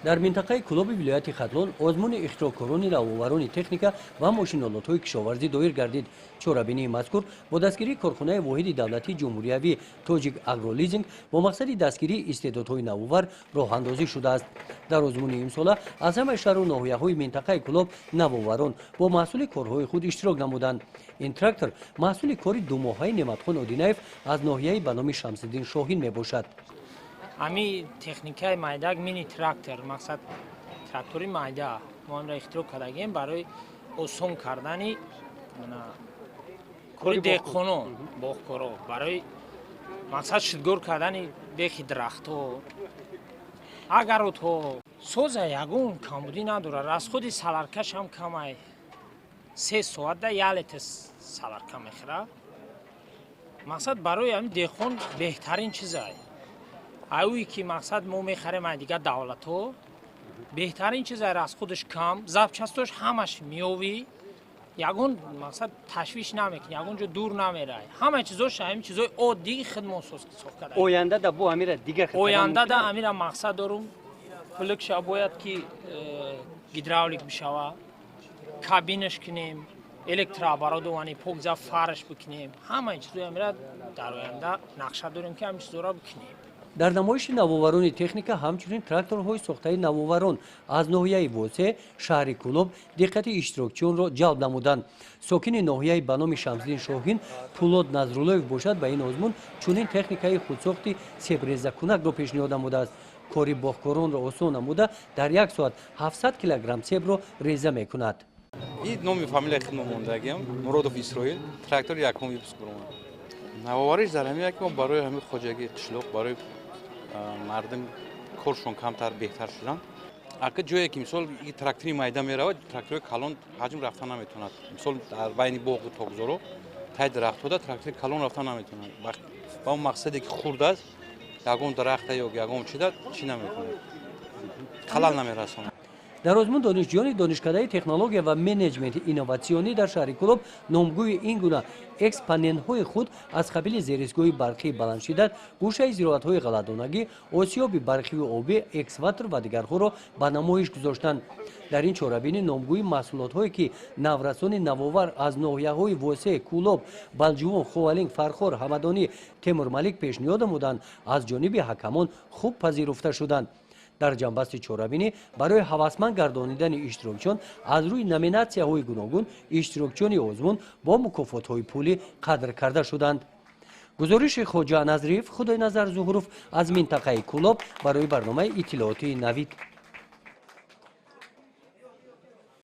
дар минтақаи клуби вилояти хатлон озмуни ихтироъкорони навоварони техника ва мошиналотҳои кишоварзӣ доир гардид. чорабинии мазкур бо дастгирии корхонаи воҳиди давлатии ҷумҳуриявии тоҷик агролизинг бо мақсади дастгирии истеъдодҳои навовар роҳандозӣ шудааст. дар озмуни имсола аз ҳамаи шаҳру ноҳияҳои минтақаи клуб навоварон бо маҳсули корҳои худ иштирок намуданд. ин трактор маҳсули кори думоҳаи неъматхон одинаев аз ноҳияи ба номи шамсиддин шоҳин мебошад. ами техникаи майдак мини трактор мақсад трактори майда мо амра ихтироъ кардагем барои осон кардани кори деҳқонон боғкоро барои мақсад шудгор кардани бехи дарахтҳо агаротҳо соза ягон камбудӣ надорад расходи саларкаш ҳам камай 3 соатда 1 литр саларка мехӯрад мақсад барои ҳами деҳқон беҳтарин чизай аюи ки мақсад мо мехарем ай дигар давлатҳо беҳтарин чизай расходаш кам запчастош ҳамаш миёвӣ ягон мақсад ташвиш намекунӣ ягон ҷо дур намерай ҳамаи чизош ҳамин чизои оддии хидмот соф карда ояндада бо амира дигар ояндада амира мақсад дорум плукша бояд ки гидравлик бишава кабинаш кунем электрооборудование покза фарш бикунем ҳамаи чизои амира дар оянда нақша дорем ки ҳамин чизоро бикунем. дар намоиши навоварони техника ҳамчунин тракторҳои сохтаи навоварон аз ноҳияи восе шаҳри кулуб диққати иштирокчиёнро ҷалб намуданд. сокини ноҳияи ба номи шамсиддин шоҳин пулод назруллоев бошад ба ин озмун чунин техникаи худсохти себрезакунакро пешниҳод намудааст. кори боғкоронро осон намуда дар 1 соат 700 килограмм себро реза мекунад. ин номи фамилияи хидмат мондагиам муродов исроил трактори якум випуск бурман навовариш дар ҳамин ки мо барои ҳамин хоҷагии қишлоқ барои мардум коршон камтар беҳтар шудан ака ҷое ки мисол трактори майда меравад трактори калон ҳаҷм рафта наметавонад мисол дар байни боғу тогзоро тай дарахтҳода трактори калон рафта наметавонад ба он мақсаде ки хурд аст ягон дарахта ё ягон чида чӣ наметавонад халал намерасонад. дар озмун донишҷӯёни донишкадаи технология ва менеҷменти инноватсионӣ дар шаҳри кулуб номгӯи ин гуна экспонентҳои худ аз қабили зеристгоҳи барқии баландшиддат гӯшаи зироатҳои ғалладонагӣ осиёби барқиву обӣ экскаватор ва дигарҳоро ба намоиш гузоштанд. дар ин чорабинӣ номгӯи маҳсулотҳое ки наврасони навовар аз ноҳияҳои восе кулоб балҷувон ховалинг фархор ҳамадонӣ темурмалик пешниҳод намуданд аз ҷониби ҳакамон хуб пазируфта шуданд. дар ҷанбасти чорабинӣ барои ҳавасманд гардонидани иштирокчиён аз рӯи номинатсияҳои гуногун иштирокчиёни озмун бо мукофотҳои пулӣ қадр карда шуданд. гузориши хоҷа назриев худойназар зуҳуров аз минтақаи кулоб барои барномаи иттилооти навид.